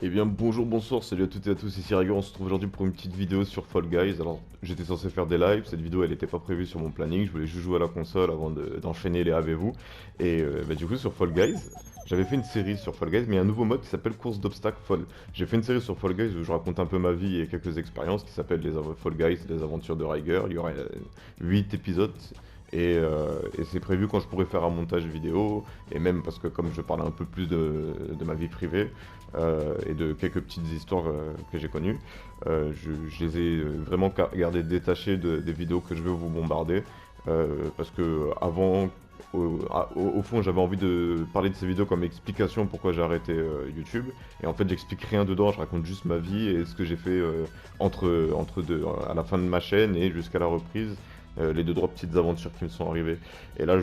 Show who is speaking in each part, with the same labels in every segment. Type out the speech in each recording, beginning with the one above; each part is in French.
Speaker 1: Eh bien bonjour, bonsoir, salut à toutes et à tous, ici Rager, on se retrouve aujourd'hui pour une petite vidéo sur Fall Guys. Alors j'étais censé faire des lives, cette vidéo elle n'était pas prévue sur mon planning, je voulais juste jouer à la console avant d'enchaîner les avec vous. Et du coup sur Fall Guys, j'avais fait une série sur Fall Guys, mais il y a un nouveau mode qui s'appelle Course d'obstacles Fall. J'ai fait une série sur Fall Guys où je raconte un peu ma vie et quelques expériences qui s'appelle Fall Guys, les aventures de Rager. Il y aura 8 épisodes. Et c'est prévu quand je pourrai faire un montage vidéo, et même parce que comme je parle un peu plus de ma vie privée, et de quelques petites histoires que j'ai connues. Je les ai vraiment gardées détachées des vidéos que je veux vous bombarder. Parce que avant, au fond, j'avais envie de parler de ces vidéos comme explication pourquoi j'ai arrêté YouTube. Et en fait, j'explique rien dedans, je raconte juste ma vie et ce que j'ai fait entre deux, à la fin de ma chaîne et jusqu'à la reprise. Les deux trois petites aventures qui me sont arrivées. Et là,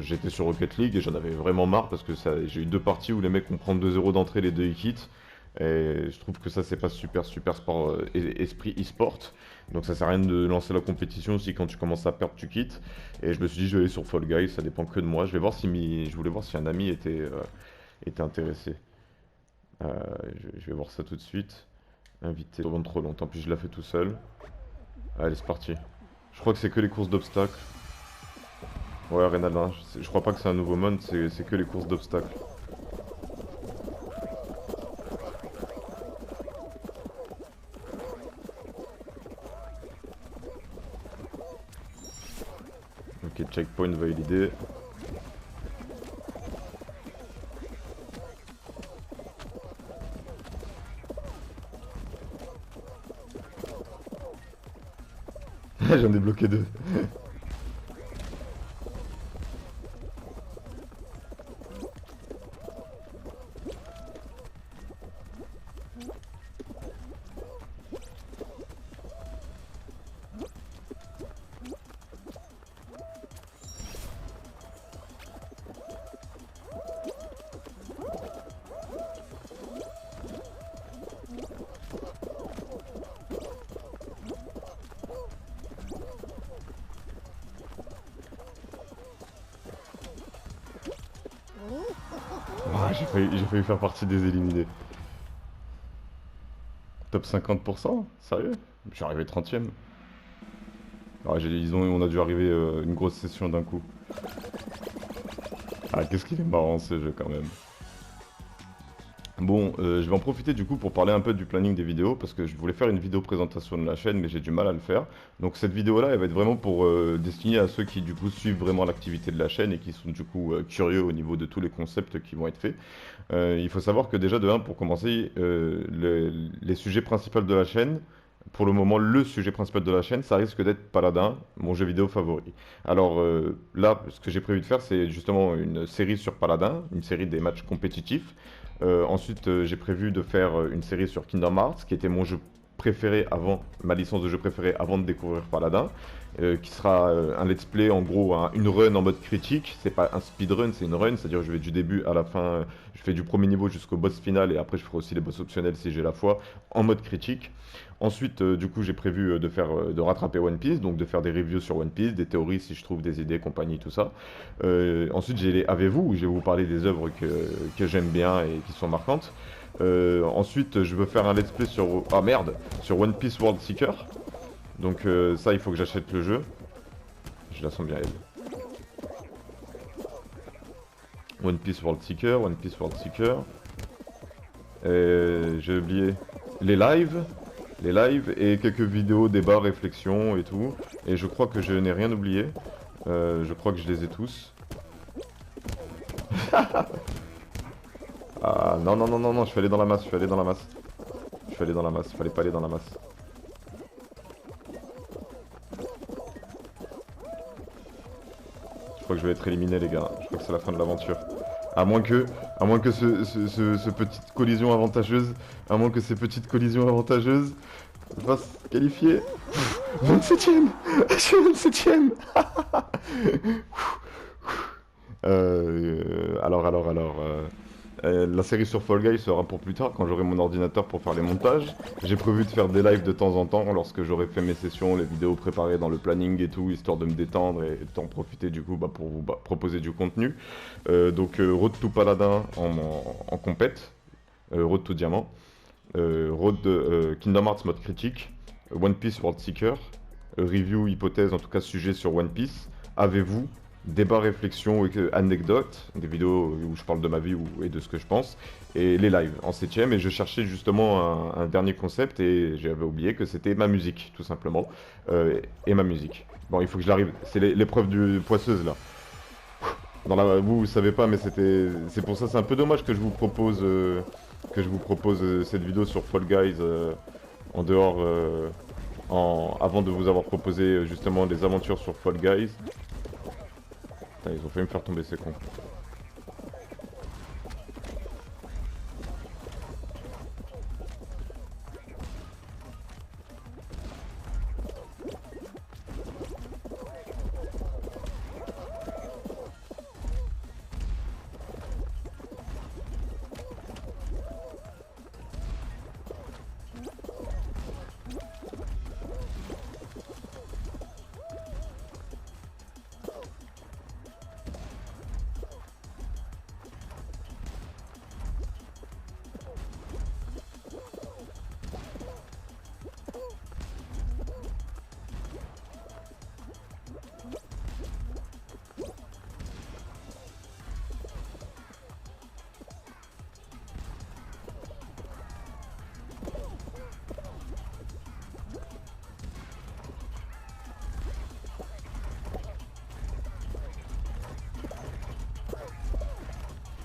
Speaker 1: j'étais sur Rocket League et j'en avais vraiment marre parce que j'ai eu deux parties où les mecs vont prendre 2 € d'entrée, les deux ils quittent. Et je trouve que ça, c'est pas super sport, esprit e-sport. Donc ça sert à rien de lancer la compétition si quand tu commences à perdre, tu quittes. Et je me suis dit, je vais aller sur Fall Guys, ça dépend que de moi. Je voulais voir si un ami était intéressé. Euh, je vais voir ça tout de suite. Invité pendant trop longtemps, puis je la fais tout seul. Allez, c'est parti. Je crois que c'est que les courses d'obstacles. Ouais, Renaldin, je crois pas que c'est un nouveau mode, c'est que les courses d'obstacles. Ok, checkpoint validé. J'en ai bloqué deux. Ah, j'ai failli faire partie des éliminés. Top 50%? Sérieux? Je suis arrivé 30ème. Ah, on a dû arriver une grosse session d'un coup. Ah, qu'est-ce qu'il est marrant ce jeu quand même. Bon, je vais en profiter du coup pour parler un peu du planning des vidéos parce que je voulais faire une vidéo présentation de la chaîne mais j'ai du mal à le faire. Donc cette vidéo là elle va être vraiment pour destinée à ceux qui du coup suivent vraiment l'activité de la chaîne et qui sont du coup curieux au niveau de tous les concepts qui vont être faits. Il faut savoir que déjà de un pour commencer les sujets principaux de la chaîne, pour le moment le sujet principal de la chaîne ça risque d'être Paladin, mon jeu vidéo favori. Alors là ce que j'ai prévu de faire c'est justement une série sur Paladin, une série des matchs compétitifs. Ensuite, j'ai prévu de faire une série sur Kingdom Hearts, qui était mon jeu préféré avant, ma licence de jeu préférée avant de découvrir Paladin, qui sera un let's play, en gros, une run en mode critique. C'est pas un speedrun, c'est une run, c'est-à-dire je vais du début à la fin, je fais du premier niveau jusqu'au boss final, et après je ferai aussi les boss optionnels si j'ai la foi, en mode critique. Ensuite, du coup, j'ai prévu de rattraper One Piece, donc de faire des reviews sur One Piece, des théories si je trouve des idées, compagnie, tout ça. Ensuite, j'ai les Avez-vous, où je vais vous parler des œuvres que j'aime bien et qui sont marquantes. Ensuite, je veux faire un let's play sur... Ah merde! Sur One Piece World Seeker. Donc ça, il faut que j'achète le jeu. Je la sens bien, elle. One Piece World Seeker, One Piece World Seeker. J'ai oublié les lives. Les lives et quelques vidéos, débats, réflexions et tout. Et je crois que je n'ai rien oublié. Je crois que je les ai tous. Ah non, non, non, non, non, je suis allé dans la masse, je suis allé dans la masse. Je suis allé dans la masse, fallait pas aller dans la masse. Je crois que je vais être éliminé les gars, je crois que c'est la fin de l'aventure. À moins que, ce petite collision avantageuse, à moins que ces petites collisions avantageuses fassent qualifier. 27ème. Je suis 27ème. La série sur Fall Guys sera pour plus tard, quand j'aurai mon ordinateur pour faire les montages. J'ai prévu de faire des lives de temps en temps, lorsque j'aurai fait mes sessions, les vidéos préparées dans le planning et tout, histoire de me détendre et d'en profiter du coup pour vous proposer du contenu. Road to Paladin en compète. Road to Diamant, Kingdom Hearts mode critique, One Piece World Seeker, review, hypothèse, en tout cas sujet sur One Pice. Avez-vous débat, réflexion, anecdotes, des vidéos où je parle de ma vie et de ce que je pense, et les lives en septième. Et je cherchais justement un dernier concept et j'avais oublié que c'était ma musique, tout simplement. Et ma musique. Bon, il faut que je l'arrive. C'est l'épreuve du poisseuse là. Vous savez pas, mais c'est pour ça, c'est un peu dommage que je vous propose, cette vidéo sur Fall Guys en dehors, avant de vous avoir proposé justement des aventures sur Fall Guys. Putain, ils ont failli me faire tomber ces cons.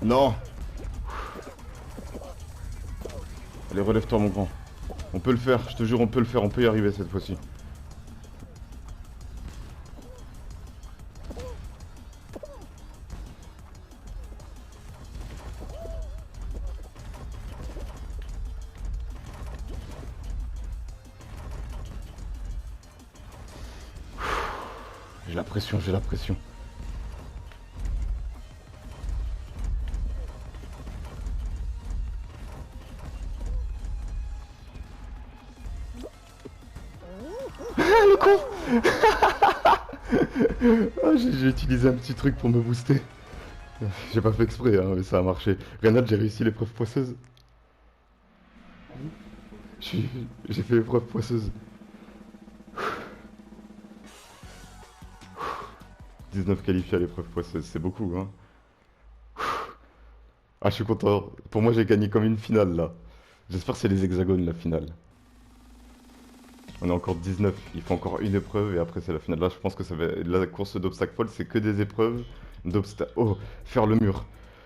Speaker 1: Non. Allez, relève-toi mon grand. On peut le faire, je te jure, on peut le faire, on peut y arriver cette fois-ci. J'ai la pression, j'ai la pression. Le con. Ah, j'ai utilisé un petit truc pour me booster. J'ai pas fait exprès, hein, mais ça a marché. Reynald, j'ai réussi l'épreuve poisseuse. J'ai fait l'épreuve poisseuse. 19 qualifiés à l'épreuve poisseuse, c'est beaucoup, hein. Ah, je suis content. Pour moi, j'ai gagné comme une finale, là. J'espère que c'est les hexagones, la finale. On est encore 19, il faut encore une épreuve et après c'est la finale. Là, je pense que ça va... la course d'obstacle folle, c'est que des épreuves d'obstacle. Oh, faire le mur.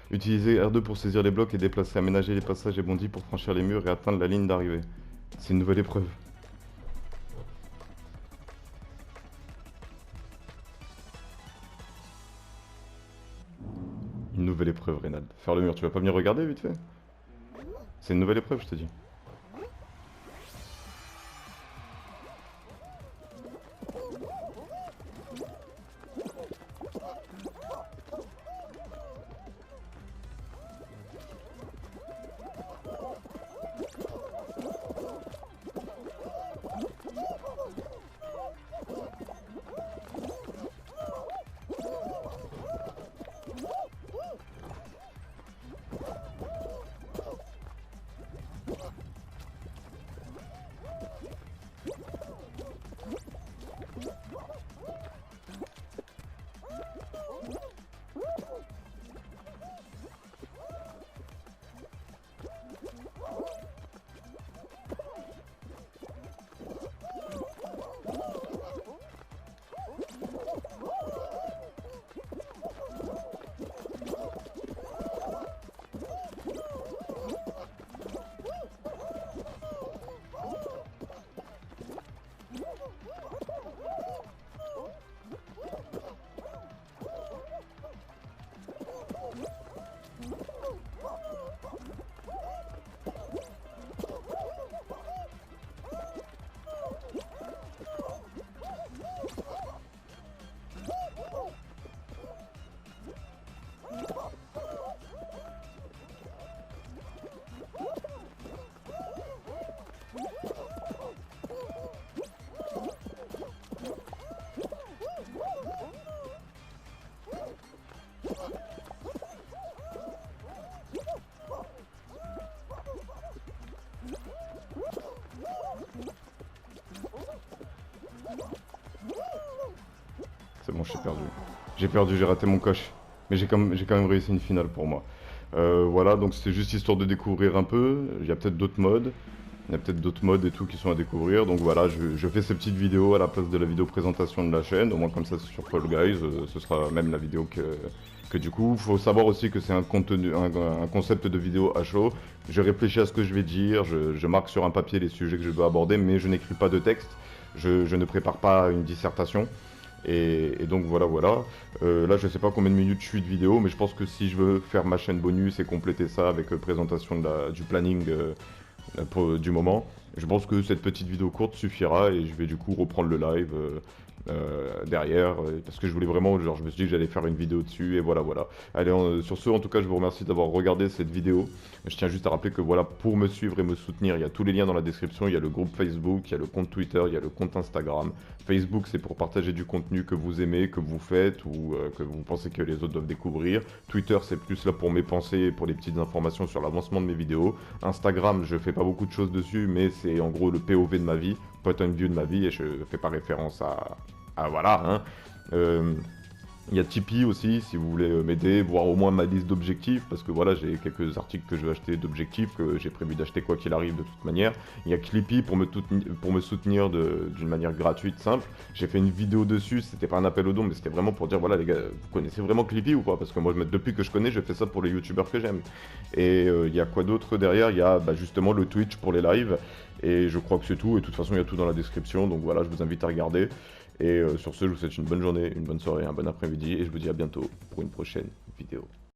Speaker 1: Utiliser R2 pour saisir les blocs et déplacer, aménager les passages et bondis pour franchir les murs et atteindre la ligne d'arrivée. C'est une nouvelle épreuve. Une nouvelle épreuve, Reynald. Faire le mur, tu vas pas venir regarder vite fait? C'est une nouvelle épreuve, je te dis. j'ai perdu. J'ai raté mon coche. Mais j'ai quand même réussi une finale pour moi. Voilà, donc c'était juste histoire de découvrir un peu. Il y a peut-être d'autres modes. Il y a peut-être d'autres modes et tout qui sont à découvrir. Donc voilà, je fais ces petites vidéos à la place de la vidéo présentation de la chaîne. Au moins comme ça sur Fall Guys, ce sera même la vidéo que du coup. Il faut savoir aussi que c'est un contenu, un concept de vidéo à chaud. Je réfléchis à ce que je vais dire, je marque sur un papier les sujets que je veux aborder, mais je n'écris pas de texte. Je ne prépare pas une dissertation. Et donc voilà. Là, je sais pas combien de minutes je suis de vidéo, mais je pense que si je veux faire ma chaîne bonus et compléter ça avec présentation du planning du moment, je pense que cette petite vidéo courte suffira et je vais du coup reprendre le live derrière parce que je voulais vraiment, genre je me suis dit que j'allais faire une vidéo dessus et voilà. Allez, sur ce, en tout cas, je vous remercie d'avoir regardé cette vidéo. Je tiens juste à rappeler que voilà, pour me suivre et me soutenir, il y a tous les liens dans la description. Il y a le groupe Facebook, il y a le compte Twitter, il y a le compte Instagram. Facebook, c'est pour partager du contenu que vous aimez, que vous faites ou que vous pensez que les autres doivent découvrir. Twitter, c'est plus là pour mes pensées, pour les petites informations sur l'avancement de mes vidéos. Instagram, je fais pas beaucoup de choses dessus, mais c'est en gros le POV de ma vie, point of view de ma vie, et je fais pas référence à voilà, hein. Il y a Tipeee aussi, si vous voulez m'aider, voir au moins ma liste d'objectifs, parce que voilà, j'ai quelques articles que je vais acheter d'objectifs, que j'ai prévu d'acheter quoi qu'il arrive de toute manière. Il y a Clippy pour me soutenir d'une manière gratuite, simple. J'ai fait une vidéo dessus, c'était pas un appel au don, mais c'était vraiment pour dire, voilà les gars, vous connaissez vraiment Clippy ou pas? Parce que moi, depuis que je connais, je fais ça pour les youtubeurs que j'aime. Et il y a quoi d'autre derrière? Il y a justement le Twitch pour les lives, et je crois que c'est tout, et de toute façon, il y a tout dans la description, donc voilà, je vous invite à regarder. Et sur ce, je vous souhaite une bonne journée, une bonne soirée, un bon après-midi et je vous dis à bientôt pour une prochaine vidéo.